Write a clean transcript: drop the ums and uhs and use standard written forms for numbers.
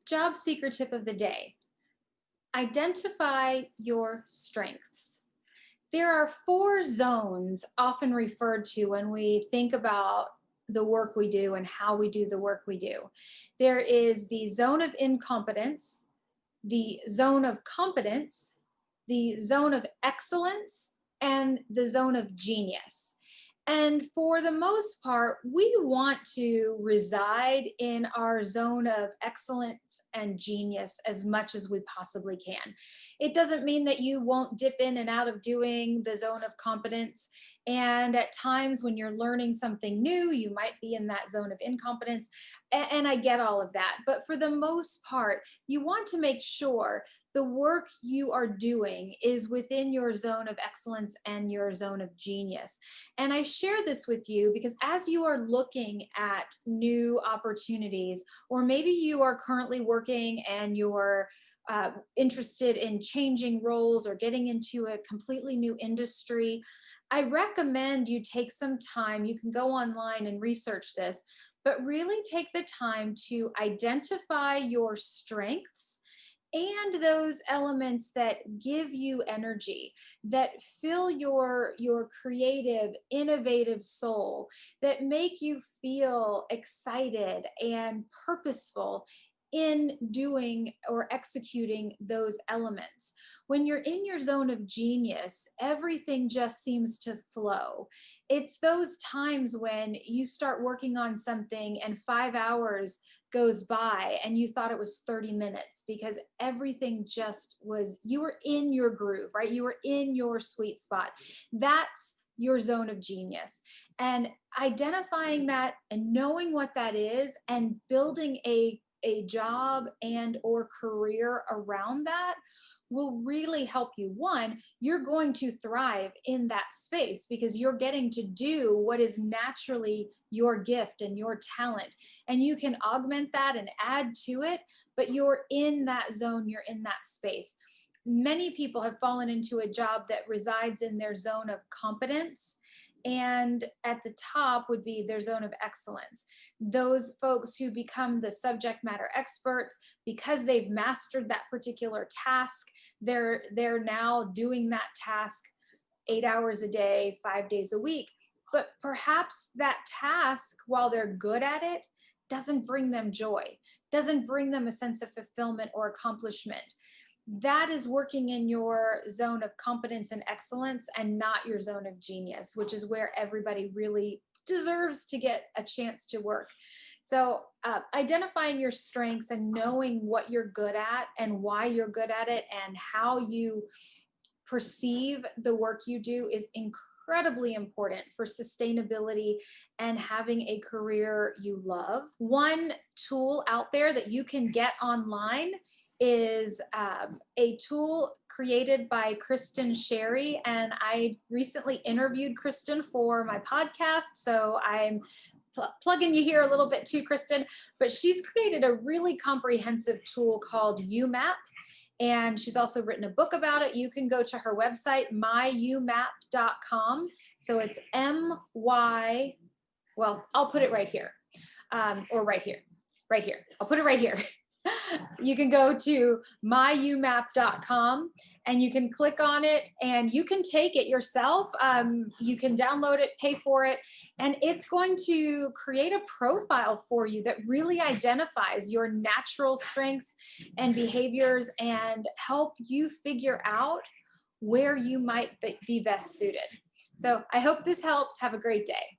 job seeker tip of the day. Identify your strengths. There are 4 zones often referred to when we think about the work we do and how we do the work we do. There is the zone of incompetence, the zone of competence, the zone of excellence, and the zone of genius. And for the most part, we want to reside in our zone of excellence and genius as much as we possibly can. It doesn't mean that you won't dip in and out of doing the zone of competence. And at times when you're learning something new, you might be in that zone of incompetence. And I get all of that. But for the most part, you want to make sure the work you are doing is within your zone of excellence and your zone of genius. And I share this with you because as you are looking at new opportunities, or maybe you are currently working and you're interested in changing roles or getting into a completely new industry, I recommend you take some time. You can go online and research this, but really take the time to identify your strengths and those elements that give you energy, that fill your creative, innovative soul, that make you feel excited and purposeful in doing or executing those elements. When you're in your zone of genius, everything just seems to flow. It's those times when you start working on something and 5 hours goes by and you thought it was 30 minutes because everything just was, you were in your groove, right? You were in your sweet spot. That's your zone of genius. And identifying that and knowing what that is and building a job and or career around that will really help you. One, you're going to thrive in that space because you're getting to do what is naturally your gift and your talent. And you can augment that and add to it, but you're in that zone, you're in that space. Many people have fallen into a job that resides in their zone of competence, and at the top would be their zone of excellence. Those folks who become the subject matter experts because they've mastered that particular task, they're now doing that task 8 hours a day, 5 days a week. But perhaps that task, while they're good at it, doesn't bring them joy, doesn't bring them a sense of fulfillment or accomplishment. That is working in your zone of competence and excellence and not your zone of genius, which is where everybody really deserves to get a chance to work. So identifying your strengths and knowing what you're good at and why you're good at it and how you perceive the work you do is incredibly important for sustainability and having a career you love. One tool out there that you can get online is a tool created by Kristen Sherry, and I recently interviewed Kristen for my podcast, so I'm plugging you here a little bit too, Kristen, but she's created a really comprehensive tool called UMAP, and she's also written a book about it. You can go to her website, myumap.com. So it's MY, well, I'll put it right here, or right here. I'll put it right here. You can go to myumap.com and you can click on it and you can take it yourself. You can download it, pay for it, and it's going to create a profile for you that really identifies your natural strengths and behaviors and help you figure out where you might be best suited. So I hope this helps. Have a great day.